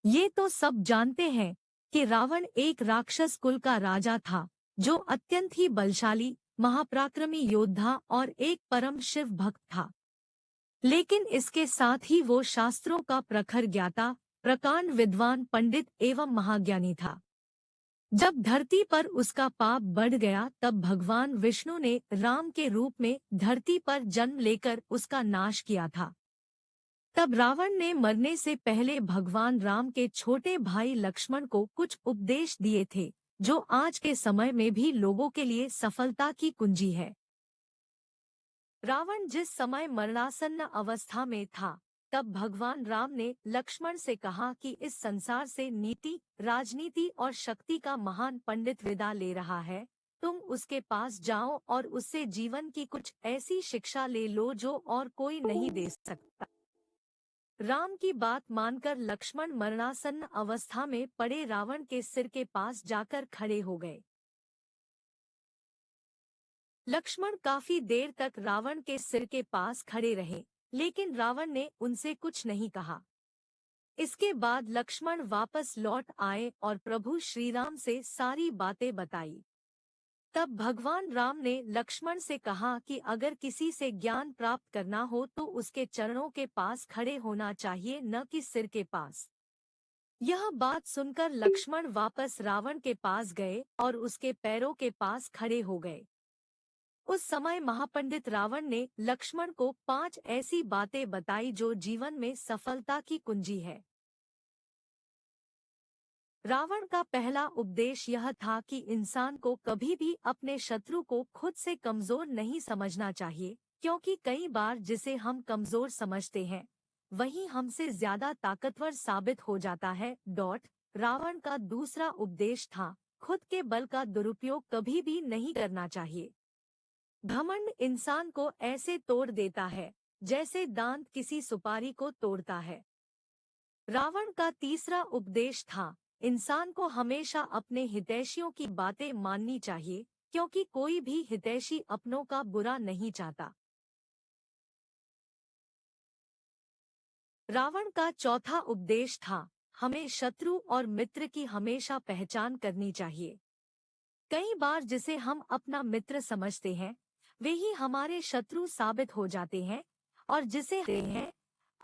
ये तो सब जानते हैं कि रावण एक राक्षस कुल का राजा था, जो अत्यंत ही बलशाली, महापराक्रमी योद्धा और एक परम शिव भक्त था। लेकिन इसके साथ ही वो शास्त्रों का प्रखर ज्ञाता, प्रकांड विद्वान, पंडित एवं महाज्ञानी था। जब धरती पर उसका पाप बढ़ गया, तब भगवान विष्णु ने राम के रूप में धरती पर जन्म लेकर उसका नाश किया था। तब रावण ने मरने से पहले भगवान राम के छोटे भाई लक्ष्मण को कुछ उपदेश दिए थे, जो आज के समय में भी लोगों के लिए सफलता की कुंजी है। रावण जिस समय मरणासन्न अवस्था में था, तब भगवान राम ने लक्ष्मण से कहा कि इस संसार से नीति, राजनीति और शक्ति का महान पंडित विदा ले रहा है। तुम उसके पास जाओ और उससे जीवन की कुछ ऐसी शिक्षा ले लो जो और कोई नहीं दे सकता। राम की बात मानकर लक्ष्मण मरणासन्न अवस्था में पड़े रावण के सिर के पास जाकर खड़े हो गए। लक्ष्मण काफी देर तक रावण के सिर के पास खड़े रहे, लेकिन रावण ने उनसे कुछ नहीं कहा। इसके बाद लक्ष्मण वापस लौट आए और प्रभु श्रीराम से सारी बातें बताई। तब भगवान राम ने लक्ष्मण से कहा कि अगर किसी से ज्ञान प्राप्त करना हो तो उसके चरणों के पास खड़े होना चाहिए, न कि सिर के पास। यह बात सुनकर लक्ष्मण वापस रावण के पास गए और उसके पैरों के पास खड़े हो गए। उस समय महापंडित रावण ने लक्ष्मण को 5 ऐसी बातें बताई जो जीवन में सफलता की कुंजी है। रावण का पहला उपदेश यह था कि इंसान को कभी भी अपने शत्रु को खुद से कमजोर नहीं समझना चाहिए, क्योंकि कई बार जिसे हम कमजोर समझते हैं, वही हमसे ज्यादा ताकतवर साबित हो जाता है। रावण का दूसरा उपदेश था, खुद के बल का दुरुपयोग कभी भी नहीं करना चाहिए। घमंड इंसान को ऐसे तोड़ देता है, जैसे दांत किसी सुपारी को तोड़ता है। रावण का तीसरा उपदेश था, इंसान को हमेशा अपने हितैषियों की बातें माननी चाहिए, क्योंकि कोई भी हितैषी अपनों का बुरा नहीं चाहता। रावण का चौथा उपदेश था, हमें शत्रु और मित्र की हमेशा पहचान करनी चाहिए। कई बार जिसे हम अपना मित्र समझते हैं, वे ही हमारे शत्रु साबित हो जाते हैं, और जिसे हैं,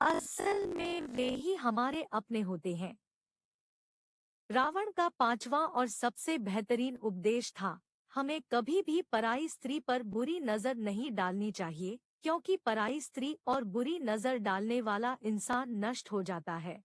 असल में वे ही हमारे अपने होते हैं। रावण का पांचवा और सबसे बेहतरीन उपदेश था, हमें कभी भी पराई स्त्री पर बुरी नजर नहीं डालनी चाहिए, क्योंकि पराई स्त्री और बुरी नजर डालने वाला इंसान नष्ट हो जाता है।